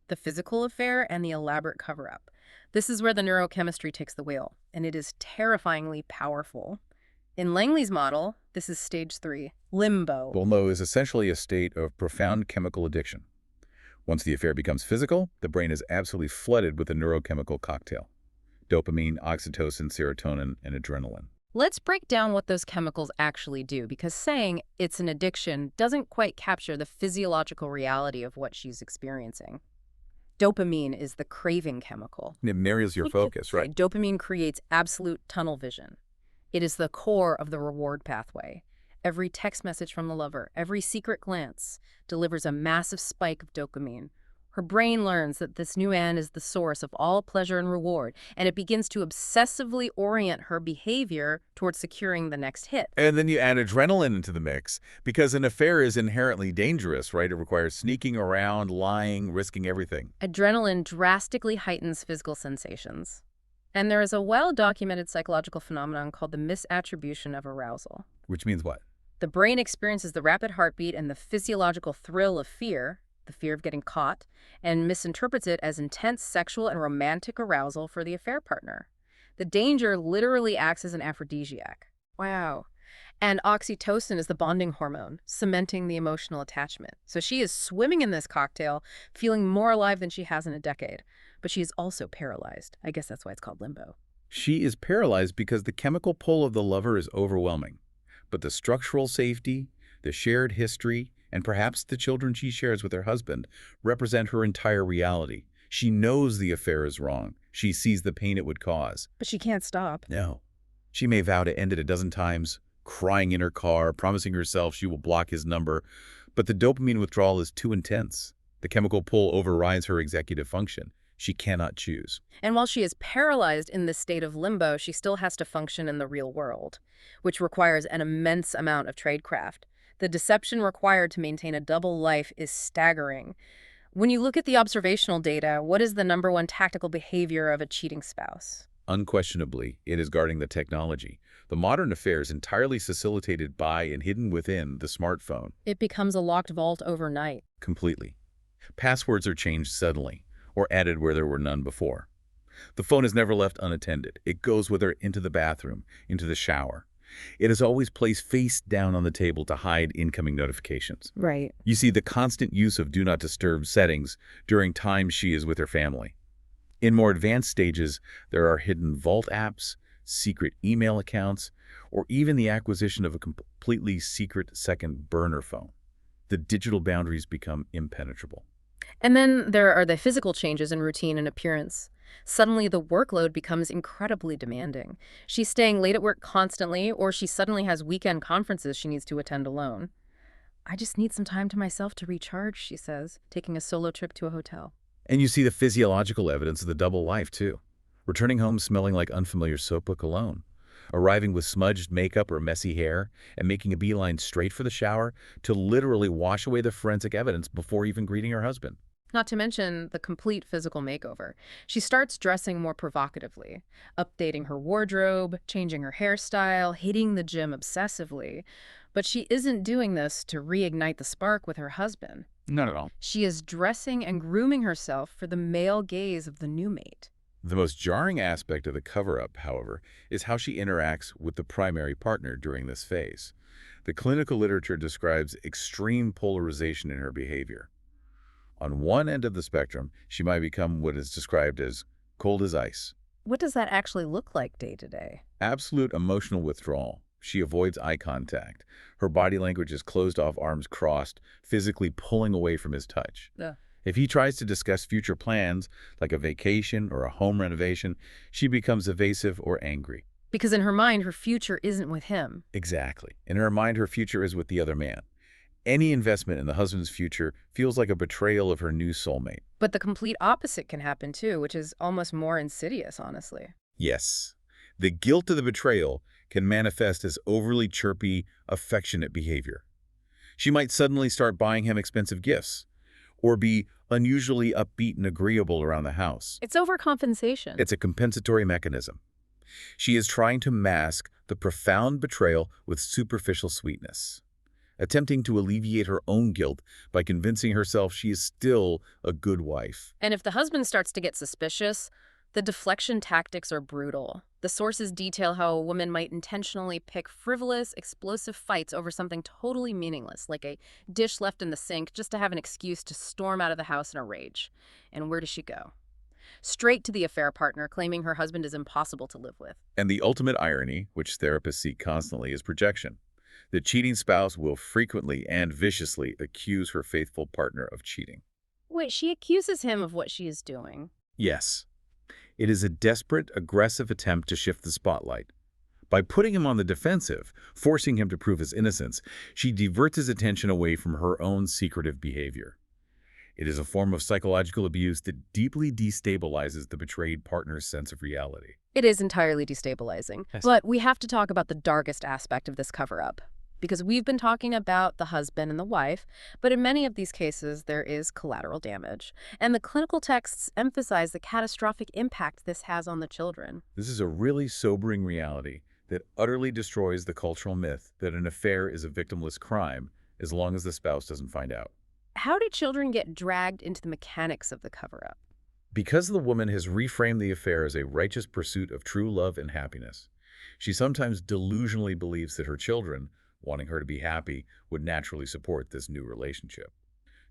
The physical affair and the elaborate cover-up. This is where the neurochemistry takes the wheel, and it is terrifyingly powerful. In Langley's model, this is stage 3, limbo. Limbo is essentially a state of profound chemical addiction. Once the affair becomes physical, the brain is absolutely flooded with a neurochemical cocktail: dopamine, oxytocin, serotonin, and adrenaline. Let's break down what those chemicals actually do, because saying it's an addiction doesn't quite capture the physiological reality of what she's experiencing. Dopamine is the craving chemical. It narrows your focus, right? Dopamine creates absolute tunnel vision. It is the core of the reward pathway. Every text message from the lover, every secret glance delivers a massive spike of dopamine. Her brain learns that this new man is the source of all pleasure and reward, and it begins to obsessively orient her behavior towards securing the next hit. And then you add adrenaline into the mix, because an affair is inherently dangerous, right? It requires sneaking around, lying, risking everything. Adrenaline drastically heightens physical sensations. And there is a well-documented psychological phenomenon called the misattribution of arousal. Which means what? The brain experiences the rapid heartbeat and the physiological thrill of fear, the fear of getting caught, and misinterprets it as intense sexual and romantic arousal for the affair partner. The danger literally acts as an aphrodisiac. Wow. And oxytocin is the bonding hormone, cementing the emotional attachment. So she is swimming in this cocktail, feeling more alive than she has in a decade. But she is also paralyzed. I guess that's why it's called limbo. She is paralyzed because the chemical pull of the lover is overwhelming. But the structural safety, The shared history, and perhaps the children she shares with her husband, represent her entire reality. She knows the affair is wrong. She sees the pain it would cause. But she can't stop. No. She may vow to end it a dozen times, crying in her car, promising herself she will block his number, but the dopamine withdrawal is too intense. The chemical pull overrides her executive function. She cannot choose. And while she is paralyzed in this state of limbo, she still has to function in the real world, which requires an immense amount of tradecraft. The deception required to maintain a double life is staggering. When you look at the observational data, what is the #1 tactical behavior of a cheating spouse? Unquestionably, it is guarding the technology. The modern affair is entirely facilitated by and hidden within the smartphone. It becomes a locked vault overnight. Completely. Passwords are changed suddenly, or added where there were none before. The phone is never left unattended. It goes with her into the bathroom, into the shower. It is always placed face down on the table to hide incoming notifications. Right. You see the constant use of Do Not Disturb settings during times she is with her family. In more advanced stages, there are hidden vault apps, secret email accounts, or even the acquisition of a completely secret second burner phone. The digital boundaries become impenetrable. And then there are the physical changes in routine and appearance. Suddenly, the workload becomes incredibly demanding. She's staying late at work constantly, or she suddenly has weekend conferences she needs to attend alone. I just need some time to myself to recharge, she says, taking a solo trip to a hotel. And you see the physiological evidence of the double life, too. Returning home smelling like unfamiliar soap or cologne, arriving with smudged makeup or messy hair, and making a beeline straight for the shower to literally wash away the forensic evidence before even greeting her husband. Not to mention the complete physical makeover. She starts dressing more provocatively, updating her wardrobe, changing her hairstyle, hitting the gym obsessively. But she isn't doing this to reignite the spark with her husband. Not at all. She is dressing and grooming herself for the male gaze of the new mate. The most jarring aspect of the cover-up, however, is how she interacts with the primary partner during this phase. The clinical literature describes extreme polarization in her behavior. On one end of the spectrum, she might become what is described as cold as ice. What does that actually look like day to day? Absolute emotional withdrawal. She avoids eye contact. Her body language is closed off, arms crossed, physically pulling away from his touch. Yeah. If he tries to discuss future plans, like a vacation or a home renovation, she becomes evasive or angry. Because in her mind, her future isn't with him. Exactly. In her mind, her future is with the other man. Any investment in the husband's future feels like a betrayal of her new soulmate. But the complete opposite can happen too, which is almost more insidious, honestly. Yes. The guilt of the betrayal can manifest as overly chirpy, affectionate behavior. She might suddenly start buying him expensive gifts, or be unusually upbeat and agreeable around the house. It's overcompensation. It's a compensatory mechanism. She is trying to mask the profound betrayal with superficial sweetness, attempting to alleviate her own guilt by convincing herself she is still a good wife. And if the husband starts to get suspicious, the deflection tactics are brutal. The sources detail how a woman might intentionally pick frivolous, explosive fights over something totally meaningless, like a dish left in the sink, just to have an excuse to storm out of the house in a rage. And where does she go? Straight to the affair partner, claiming her husband is impossible to live with. And the ultimate irony, which therapists seek constantly, is projection. The cheating spouse will frequently and viciously accuse her faithful partner of cheating. Wait, she accuses him of what she is doing. Yes. It is a desperate, aggressive attempt to shift the spotlight. By putting him on the defensive, forcing him to prove his innocence, she diverts his attention away from her own secretive behavior. It is a form of psychological abuse that deeply destabilizes the betrayed partner's sense of reality. It is entirely destabilizing. Yes. But we have to talk about the darkest aspect of this cover-up. Because we've been talking about the husband and the wife, but in many of these cases, there is collateral damage. And the clinical texts emphasize the catastrophic impact this has on the children. This is a really sobering reality that utterly destroys the cultural myth that an affair is a victimless crime as long as the spouse doesn't find out. How do children get dragged into the mechanics of the cover-up? Because the woman has reframed the affair as a righteous pursuit of true love and happiness, she sometimes delusionally believes that her children, wanting her to be happy, would naturally support this new relationship.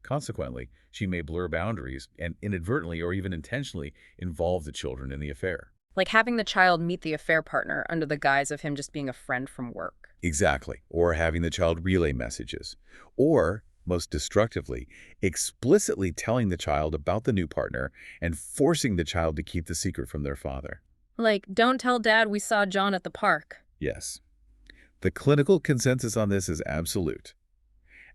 Consequently, she may blur boundaries and inadvertently or even intentionally involve the children in the affair. Like having the child meet the affair partner under the guise of him just being a friend from work. Exactly. Or having the child relay messages. Or, most destructively, explicitly telling the child about the new partner and forcing the child to keep the secret from their father. Like, don't tell Dad we saw John at the park. Yes. The clinical consensus on this is absolute.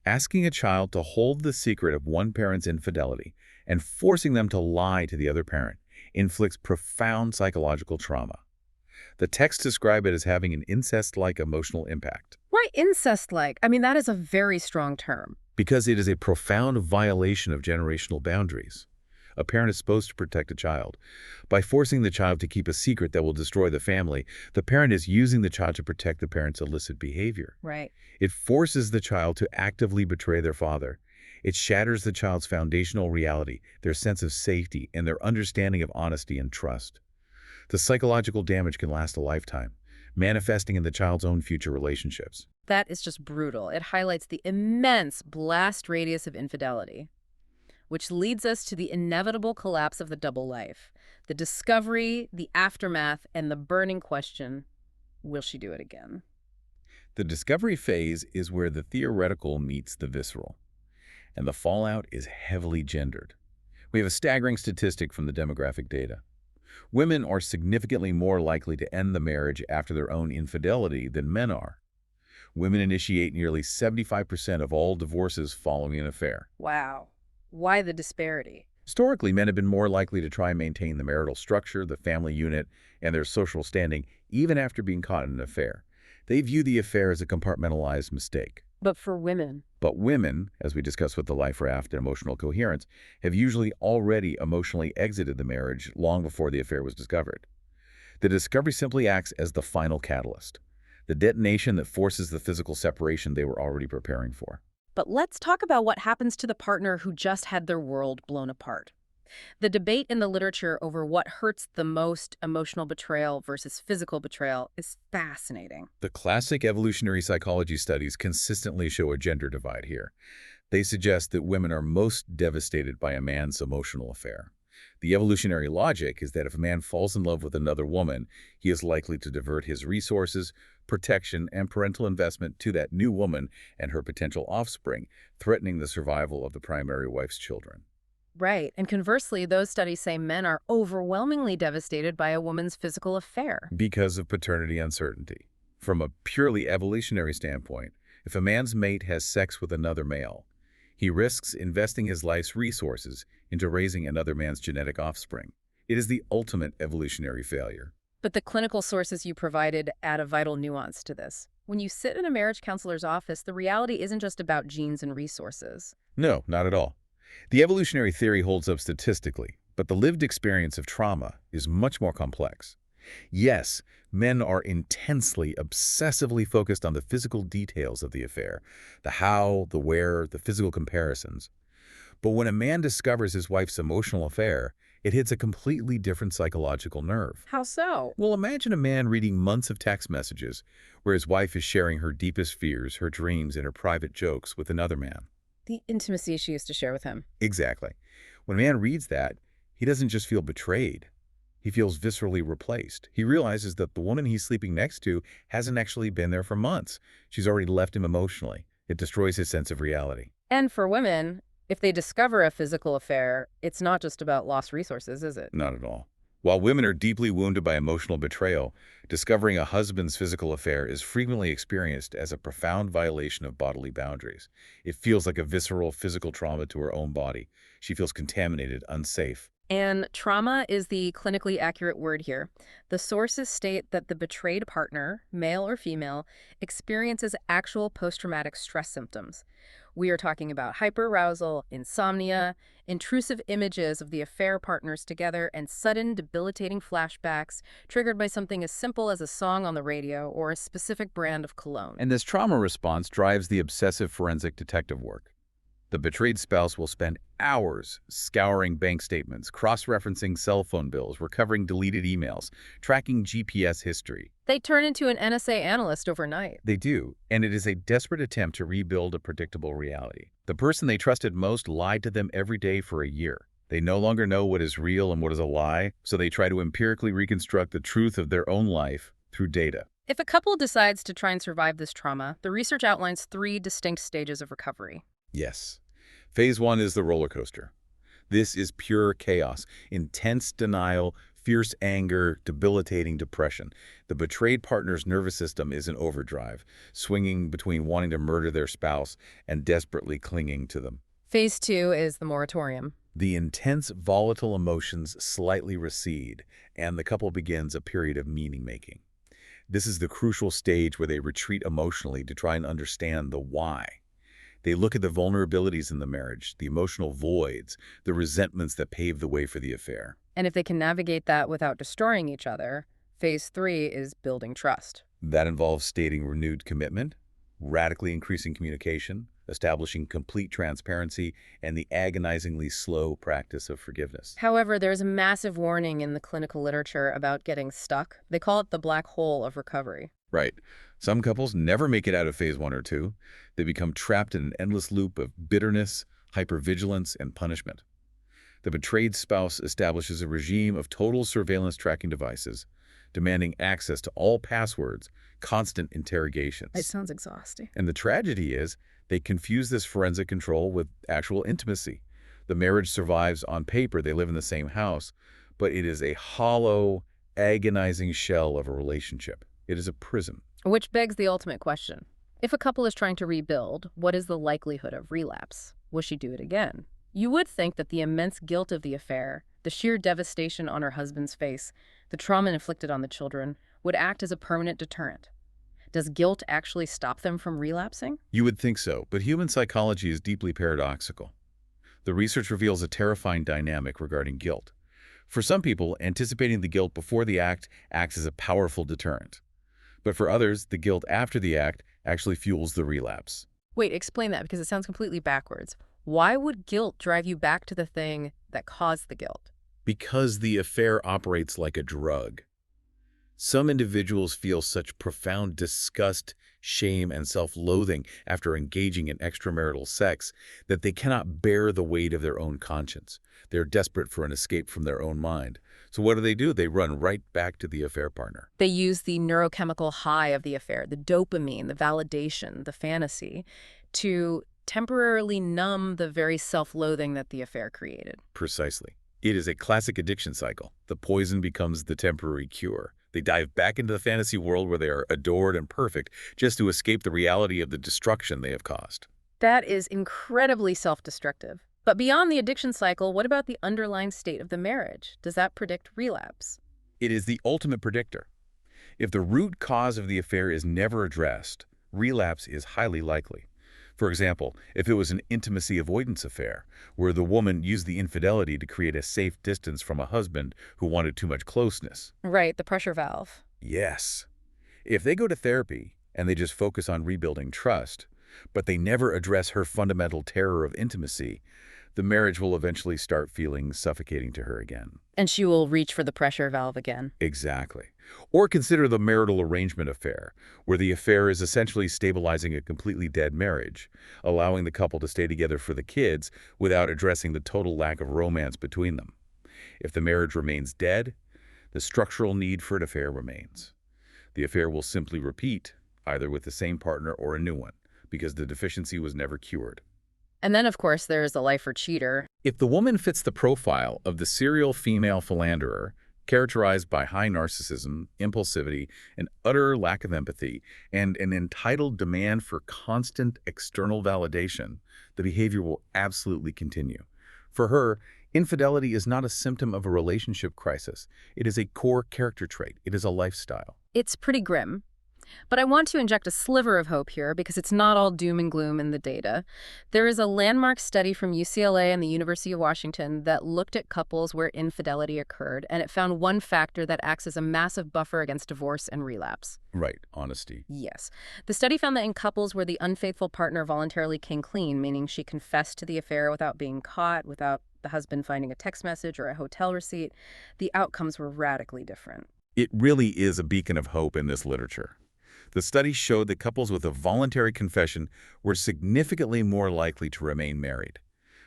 Asking a child to hold the secret of one parent's infidelity and forcing them to lie to the other parent inflicts profound psychological trauma. The texts describe it as having an incest-like emotional impact. Why incest-like? I mean, that is a very strong term. Because it is a profound violation of generational boundaries. A parent is supposed to protect a child. By forcing the child to keep a secret that will destroy the family, the parent is using the child to protect the parent's illicit behavior. Right. It forces the child to actively betray their father. It shatters the child's foundational reality, their sense of safety, and their understanding of honesty and trust. The psychological damage can last a lifetime, manifesting in the child's own future relationships. That is just brutal. It highlights the immense blast radius of infidelity, which leads us to the inevitable collapse of the double life, the discovery, the aftermath, and the burning question, will she do it again? The discovery phase is where the theoretical meets the visceral, and the fallout is heavily gendered. We have a staggering statistic from the demographic data. Women are significantly more likely to end the marriage after their own infidelity than men are. Women initiate nearly 75% of all divorces following an affair. Wow. Why the disparity? Historically, men have been more likely to try and maintain the marital structure, the family unit, and their social standing even after being caught in an affair. They view the affair as a compartmentalized mistake. But for women? But women, as we discussed with the life raft and emotional coherence, have usually already emotionally exited the marriage long before the affair was discovered. The discovery simply acts as the final catalyst, the detonation that forces the physical separation they were already preparing for. But let's talk about what happens to the partner who just had their world blown apart. The debate in the literature over what hurts the most, emotional betrayal versus physical betrayal, is fascinating. The classic evolutionary psychology studies consistently show a gender divide here. They suggest that women are most devastated by a man's emotional affair. The evolutionary logic is that if a man falls in love with another woman, he is likely to divert his resources, protection, and parental investment to that new woman and her potential offspring, threatening the survival of the primary wife's children. Right. And conversely, those studies say men are overwhelmingly devastated by a woman's physical affair. Because of paternity uncertainty. From a purely evolutionary standpoint, if a man's mate has sex with another male, he risks investing his life's resources into raising another man's genetic offspring. It is the ultimate evolutionary failure. But the clinical sources you provided add a vital nuance to this. When you sit in a marriage counselor's office, the reality isn't just about genes and resources. No, not at all. The evolutionary theory holds up statistically, but the lived experience of trauma is much more complex. Yes, men are intensely, obsessively focused on the physical details of the affair, the how, the where, the physical comparisons. But when a man discovers his wife's emotional affair, it hits a completely different psychological nerve. How so? Well, imagine a man reading months of text messages where his wife is sharing her deepest fears, her dreams, and her private jokes with another man. The intimacy she used to share with him. Exactly. When a man reads that, he doesn't just feel betrayed. He feels viscerally replaced. He realizes that the woman he's sleeping next to hasn't actually been there for months. She's already left him emotionally. It destroys his sense of reality. And for women, if they discover a physical affair, it's not just about lost resources, is it? Not at all. While women are deeply wounded by emotional betrayal, discovering a husband's physical affair is frequently experienced as a profound violation of bodily boundaries. It feels like a visceral physical trauma to her own body. She feels contaminated, unsafe. And trauma is the clinically accurate word here. The sources state that the betrayed partner, male or female, experiences actual post-traumatic stress symptoms. We are talking about hyperarousal, insomnia, intrusive images of the affair partners together, and sudden debilitating flashbacks triggered by something as simple as a song on the radio or a specific brand of cologne. And this trauma response drives the obsessive forensic detective work. The betrayed spouse will spend hours scouring bank statements, cross-referencing cell phone bills, recovering deleted emails, tracking GPS history. They turn into an NSA analyst overnight. They do, and it is a desperate attempt to rebuild a predictable reality. The person they trusted most lied to them every day for a year. They no longer know what is real and what is a lie, so they try to empirically reconstruct the truth of their own life through data. If a couple decides to try and survive this trauma, the research outlines 3 distinct stages of recovery. Yes. Phase 1 is the roller coaster. This is pure chaos, intense denial, fierce anger, debilitating depression. The betrayed partner's nervous system is in overdrive, swinging between wanting to murder their spouse and desperately clinging to them. Phase 2 is the moratorium. The intense, volatile emotions slightly recede, and the couple begins a period of meaning-making. This is the crucial stage where they retreat emotionally to try and understand the why. They look at the vulnerabilities in the marriage, the emotional voids, the resentments that paved the way for the affair. And if they can navigate that without destroying each other, phase 3 is building trust. That involves stating renewed commitment, radically increasing communication, establishing complete transparency, and the agonizingly slow practice of forgiveness. However, there's a massive warning in the clinical literature about getting stuck. They call it the black hole of recovery. Right. Some couples never make it out of phase 1 or 2. They become trapped in an endless loop of bitterness, hypervigilance, and punishment. The betrayed spouse establishes a regime of total surveillance tracking devices, demanding access to all passwords, constant interrogations. It sounds exhausting. And the tragedy is, they confuse this forensic control with actual intimacy. The marriage survives on paper, they live in the same house, but it is a hollow, agonizing shell of a relationship. It is a prison. Which begs the ultimate question. If a couple is trying to rebuild, what is the likelihood of relapse? Will she do it again? You would think that the immense guilt of the affair, the sheer devastation on her husband's face, the trauma inflicted on the children, would act as a permanent deterrent. Does guilt actually stop them from relapsing? You would think so, but human psychology is deeply paradoxical. The research reveals a terrifying dynamic regarding guilt. For some people, anticipating the guilt before the act acts as a powerful deterrent. But for others, the guilt after the act actually fuels the relapse. Wait, explain that because it sounds completely backwards. Why would guilt drive you back to the thing that caused the guilt? Because the affair operates like a drug. Some individuals feel such profound disgust, shame, and self-loathing after engaging in extramarital sex that they cannot bear the weight of their own conscience. They're desperate for an escape from their own mind. So what do? They run right back to the affair partner. They use the neurochemical high of the affair, the dopamine, the validation, the fantasy, to temporarily numb the very self-loathing that the affair created. Precisely. It is a classic addiction cycle. The poison becomes the temporary cure. They dive back into the fantasy world where they are adored and perfect just to escape the reality of the destruction they have caused. That is incredibly self-destructive. But beyond the addiction cycle, what about the underlying state of the marriage? Does that predict relapse? It is the ultimate predictor. If the root cause of the affair is never addressed, relapse is highly likely. For example, if it was an intimacy avoidance affair, where the woman used the infidelity to create a safe distance from a husband who wanted too much closeness. Right, the pressure valve. Yes. If they go to therapy and they just focus on rebuilding trust, but they never address her fundamental terror of intimacy, the marriage will eventually start feeling suffocating to her again. And she will reach for the pressure valve again. Exactly. Or consider the marital arrangement affair, where the affair is essentially stabilizing a completely dead marriage, allowing the couple to stay together for the kids without addressing the total lack of romance between them. If the marriage remains dead, the structural need for an affair remains. The affair will simply repeat, either with the same partner or a new one, because the deficiency was never cured. And then, of course, there's the lifer cheater. If the woman fits the profile of the serial female philanderer, characterized by high narcissism, impulsivity, an utter lack of empathy, and an entitled demand for constant external validation, the behavior will absolutely continue. For her, infidelity is not a symptom of a relationship crisis. It is a core character trait. It is a lifestyle. It's pretty grim. But I want to inject a sliver of hope here because it's not all doom and gloom in the data. There is a landmark study from UCLA and the University of Washington that looked at couples where infidelity occurred, and it found one factor that acts as a massive buffer against divorce and relapse. Right, honesty. Yes. The study found that in couples where the unfaithful partner voluntarily came clean, meaning she confessed to the affair without being caught, without the husband finding a text message or a hotel receipt, the outcomes were radically different. It really is a beacon of hope in this literature. The study showed that couples with a voluntary confession were significantly more likely to remain married.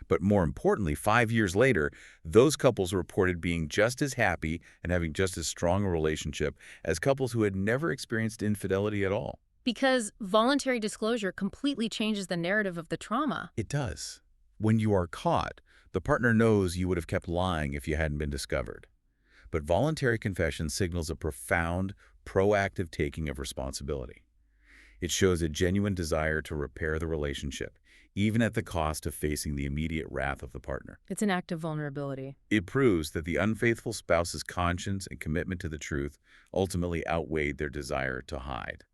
But more importantly, 5 years later, those couples reported being just as happy and having just as strong a relationship as couples who had never experienced infidelity at all. Because voluntary disclosure completely changes the narrative of the trauma. It does. When you are caught, the partner knows you would have kept lying if you hadn't been discovered. But voluntary confession signals a profound, proactive taking of responsibility. It shows a genuine desire to repair the relationship, even at the cost of facing the immediate wrath of the partner. It's an act of vulnerability. It proves that the unfaithful spouse's conscience and commitment to the truth ultimately outweighed their desire to hide.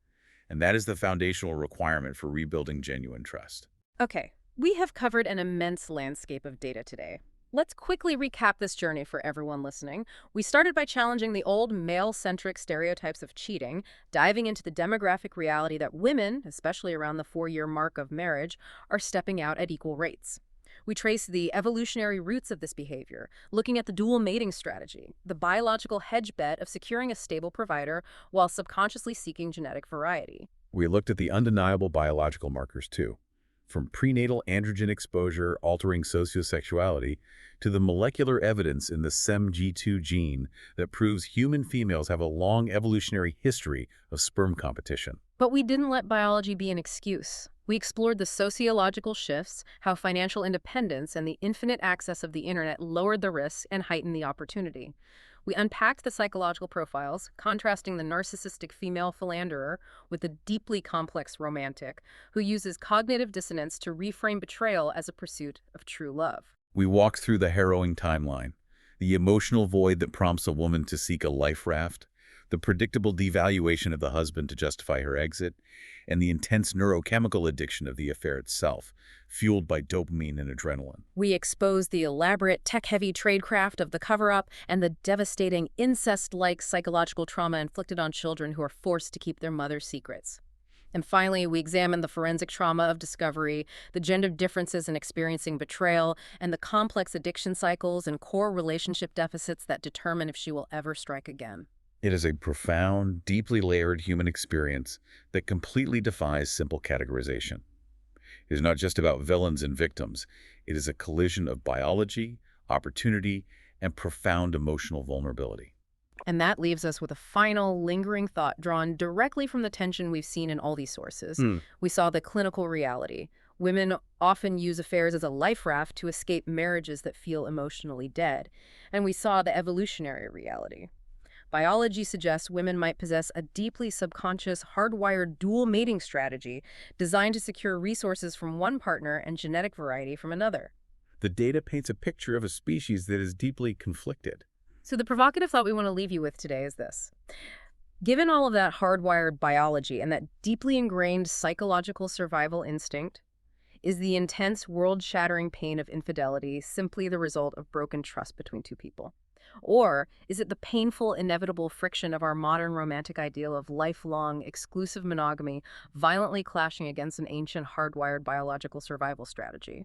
And that is the foundational requirement for rebuilding genuine trust. Okay, we have covered an immense landscape of data today. Let's quickly recap this journey for everyone listening. We started by challenging the old male-centric stereotypes of cheating, diving into the demographic reality that women, especially around the 4-year mark of marriage, are stepping out at equal rates. We traced the evolutionary roots of this behavior, looking at the dual mating strategy, the biological hedge bet of securing a stable provider while subconsciously seeking genetic variety. We looked at the undeniable biological markers, too. From prenatal androgen exposure altering sociosexuality to the molecular evidence in the SEMG2 gene that proves human females have a long evolutionary history of sperm competition. But we didn't let biology be an excuse. We explored the sociological shifts, how financial independence and the infinite access of the internet lowered the risk and heightened the opportunity. We unpacked the psychological profiles, contrasting the narcissistic female philanderer with the deeply complex romantic, who uses cognitive dissonance to reframe betrayal as a pursuit of true love. We walked through the harrowing timeline, the emotional void that prompts a woman to seek a life raft, the predictable devaluation of the husband to justify her exit, and the intense neurochemical addiction of the affair itself, fueled by dopamine and adrenaline. We exposed the elaborate tech-heavy tradecraft of the cover-up and the devastating incest-like psychological trauma inflicted on children who are forced to keep their mother's secrets. And finally, we examined the forensic trauma of discovery, the gender differences in experiencing betrayal, and the complex addiction cycles and core relationship deficits that determine if she will ever strike again. It is a profound, deeply layered human experience that completely defies simple categorization. It is not just about villains and victims. It is a collision of biology, opportunity, and profound emotional vulnerability. And that leaves us with a final, lingering thought drawn directly from the tension we've seen in all these sources. We saw the clinical reality. Women often use affairs as a life raft to escape marriages that feel emotionally dead. And we saw the evolutionary reality. Biology suggests women might possess a deeply subconscious, hardwired dual mating strategy designed to secure resources from one partner and genetic variety from another. The data paints a picture of a species that is deeply conflicted. So the provocative thought we want to leave you with today is this. Given all of that hardwired biology and that deeply ingrained psychological survival instinct, is the intense, world-shattering pain of infidelity simply the result of broken trust between two people? Or is it the painful, inevitable friction of our modern romantic ideal of lifelong, exclusive monogamy violently clashing against an ancient, hardwired biological survival strategy?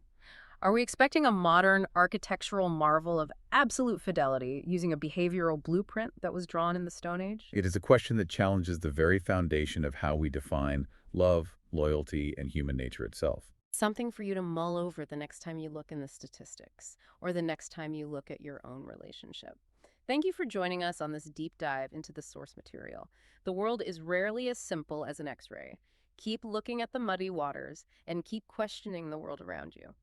Are we expecting a modern architectural marvel of absolute fidelity using a behavioral blueprint that was drawn in the Stone Age? It is a question that challenges the very foundation of how we define love, loyalty, and human nature itself. Something for you to mull over the next time you look in the statistics, or the next time you look at your own relationship. Thank you for joining us on this deep dive into the source material. The world is rarely as simple as an X-ray. Keep looking at the muddy waters and keep questioning the world around you.